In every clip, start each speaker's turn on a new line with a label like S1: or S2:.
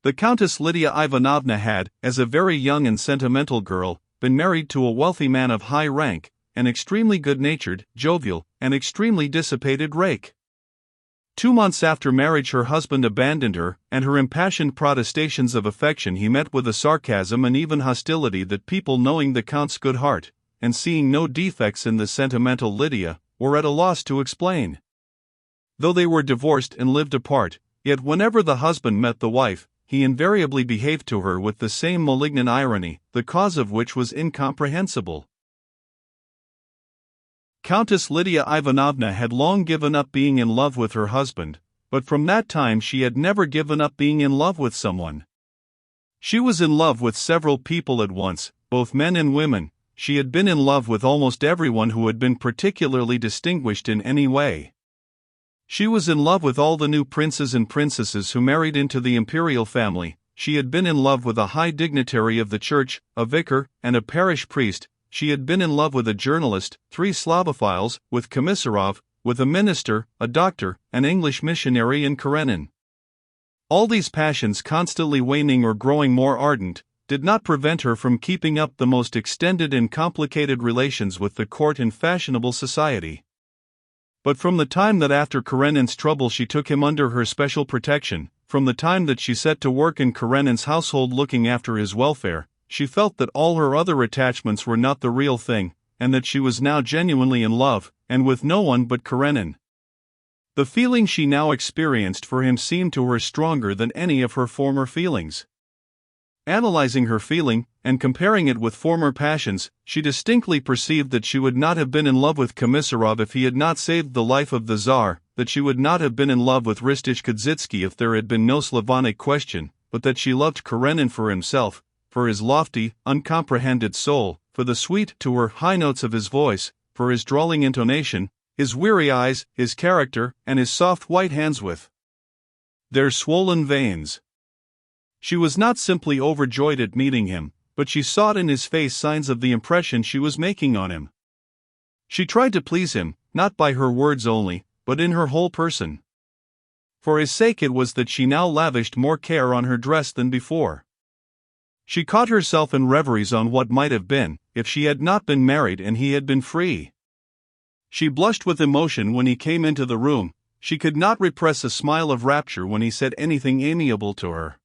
S1: The Countess Lydia Ivanovna had, as a very young and sentimental girl, been married to a wealthy man of high rank, an extremely good-natured, jovial, and extremely dissipated rake. 2 months after marriage her husband abandoned her, and her impassioned protestations of affection he met with a sarcasm and even hostility that people, knowing the Count's good heart, and seeing no defects in the sentimental Lydia, were at a loss to explain. Though they were divorced and lived apart, yet whenever the husband met the wife, he invariably behaved to her with the same malignant irony, the cause of which was incomprehensible. Countess Lydia Ivanovna had long given up being in love with her husband, but from that time she had never given up being in love with someone. She was in love with several people at once, both men and women. She had been in love with almost everyone who had been particularly distinguished in any way. She was in love with all the new princes and princesses who married into the imperial family. She had been in love with a high dignitary of the church, a vicar, and a parish priest. She had been in love with a journalist, 3 Slavophiles, with Komisarov, with a minister, a doctor, an English missionary, and Karenin. All these passions, constantly waning or growing more ardent, did not prevent her from keeping up the most extended and complicated relations with the court and fashionable society. But from the time that after Karenin's trouble she took him under her special protection, from the time that she set to work in Karenin's household looking after his welfare, she felt that all her other attachments were not the real thing, and that she was now genuinely in love, and with no one but Karenin. The feeling she now experienced for him seemed to her stronger than any of her former feelings. Analyzing her feeling, and comparing it with former passions, she distinctly perceived that she would not have been in love with Komisarov if he had not saved the life of the Tsar, that she would not have been in love with Ristich Kodzitsky if there had been no Slavonic question, but that she loved Karenin for himself, for his lofty, uncomprehended soul, for the sweet to her high notes of his voice, for his drawling intonation, his weary eyes, his character, and his soft white hands with their swollen veins. She was not simply overjoyed at meeting him, but she saw in his face signs of the impression she was making on him. She tried to please him, not by her words only, but in her whole person. For his sake it was that she now lavished more care on her dress than before. She caught herself in reveries on what might have been, if she had not been married and he had been free. She blushed with emotion when he came into the room. She could not repress a smile of rapture when he said anything amiable to her.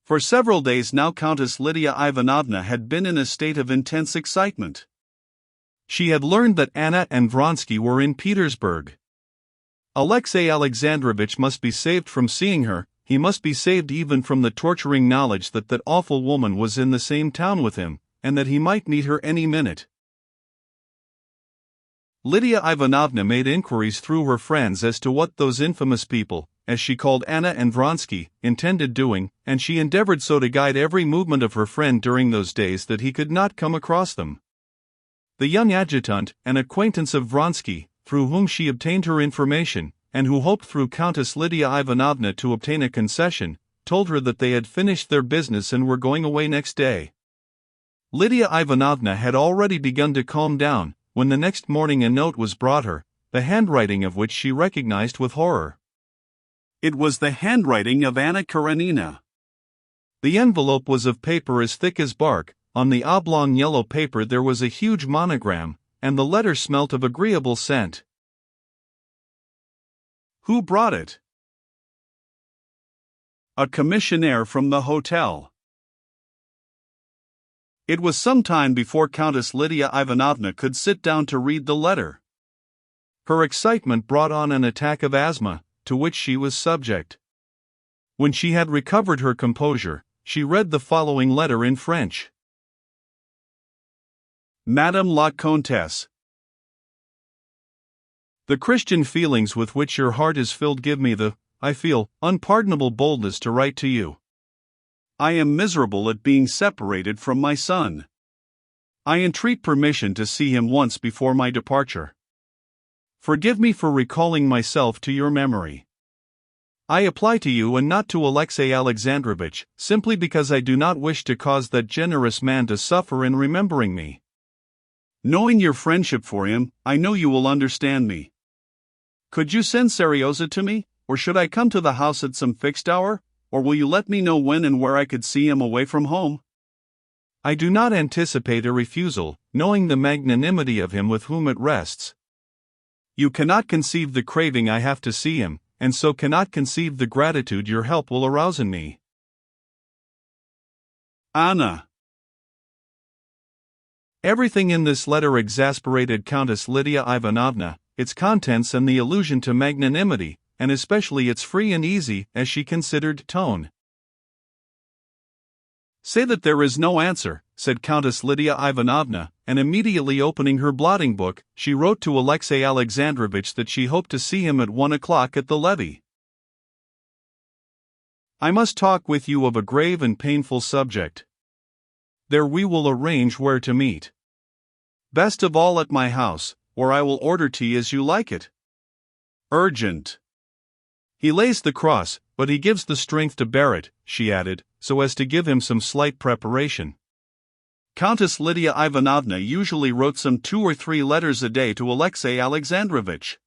S1: For several days now Countess Lydia Ivanovna had been in a state of intense excitement. She had learned that Anna and Vronsky were in Petersburg. Alexey Alexandrovich must be saved from seeing her. He must be saved even from the torturing knowledge that that awful woman was in the same town with him, and that he might meet her any minute. Lydia Ivanovna made inquiries through her friends as to what those infamous people, as she called Anna and Vronsky, intended doing, and she endeavored so to guide every movement of her friend during those days that he could not come across them. The young adjutant, an acquaintance of Vronsky, through whom she obtained her information, and who hoped through Countess Lydia Ivanovna to obtain a concession, told her that they had finished their business and were going away next day. Lydia Ivanovna had already begun to calm down, when the next morning a note was brought her, the handwriting of which she recognized with horror. It was the handwriting of Anna Karenina. The envelope was of paper as thick as bark. On the oblong yellow paper there was a huge monogram, and the letter smelt of agreeable scent. Who brought it? A commissionaire from the hotel. It was some time before Countess Lydia Ivanovna could sit down to read the letter. Her excitement brought on an attack of asthma, to which she was subject. When she had recovered her composure, she read the following letter in French. Madame la Comtesse, the Christian feelings with which your heart is filled give me the, I feel, unpardonable boldness to write to you. I am miserable at being separated from my son. I entreat permission to see him once before my departure. Forgive me for recalling myself to your memory. I apply to you and not to Alexey Alexandrovich, simply because I do not wish to cause that generous man to suffer in remembering me. Knowing your friendship for him, I know you will understand me. Could you send Serioza to me, or should I come to the house at some fixed hour, or will you let me know when and where I could see him away from home? I do not anticipate a refusal, knowing the magnanimity of him with whom it rests. You cannot conceive the craving I have to see him, and so cannot conceive the gratitude your help will arouse in me. Anna. Everything in this letter exasperated Countess Lydia Ivanovna, its contents and the allusion to magnanimity, and especially its free and easy, as she considered, tone. Say that there is no answer, said Countess Lydia Ivanovna, and immediately opening her blotting book, she wrote to Alexey Alexandrovitch that she hoped to see him at 1 o'clock at the levee. I must talk with you of a grave and painful subject. There we will arrange where to meet. Best of all at my house, or I will order tea as you like it. Urgent. He lays the cross, but he gives the strength to bear it, she added, so as to give him some slight preparation. Countess Lydia Ivanovna usually wrote some 2 or 3 letters a day to Alexey Alexandrovitch.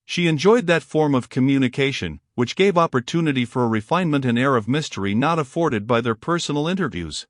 S1: She enjoyed that form of communication, which gave opportunity for a refinement and air of mystery not afforded by their personal interviews.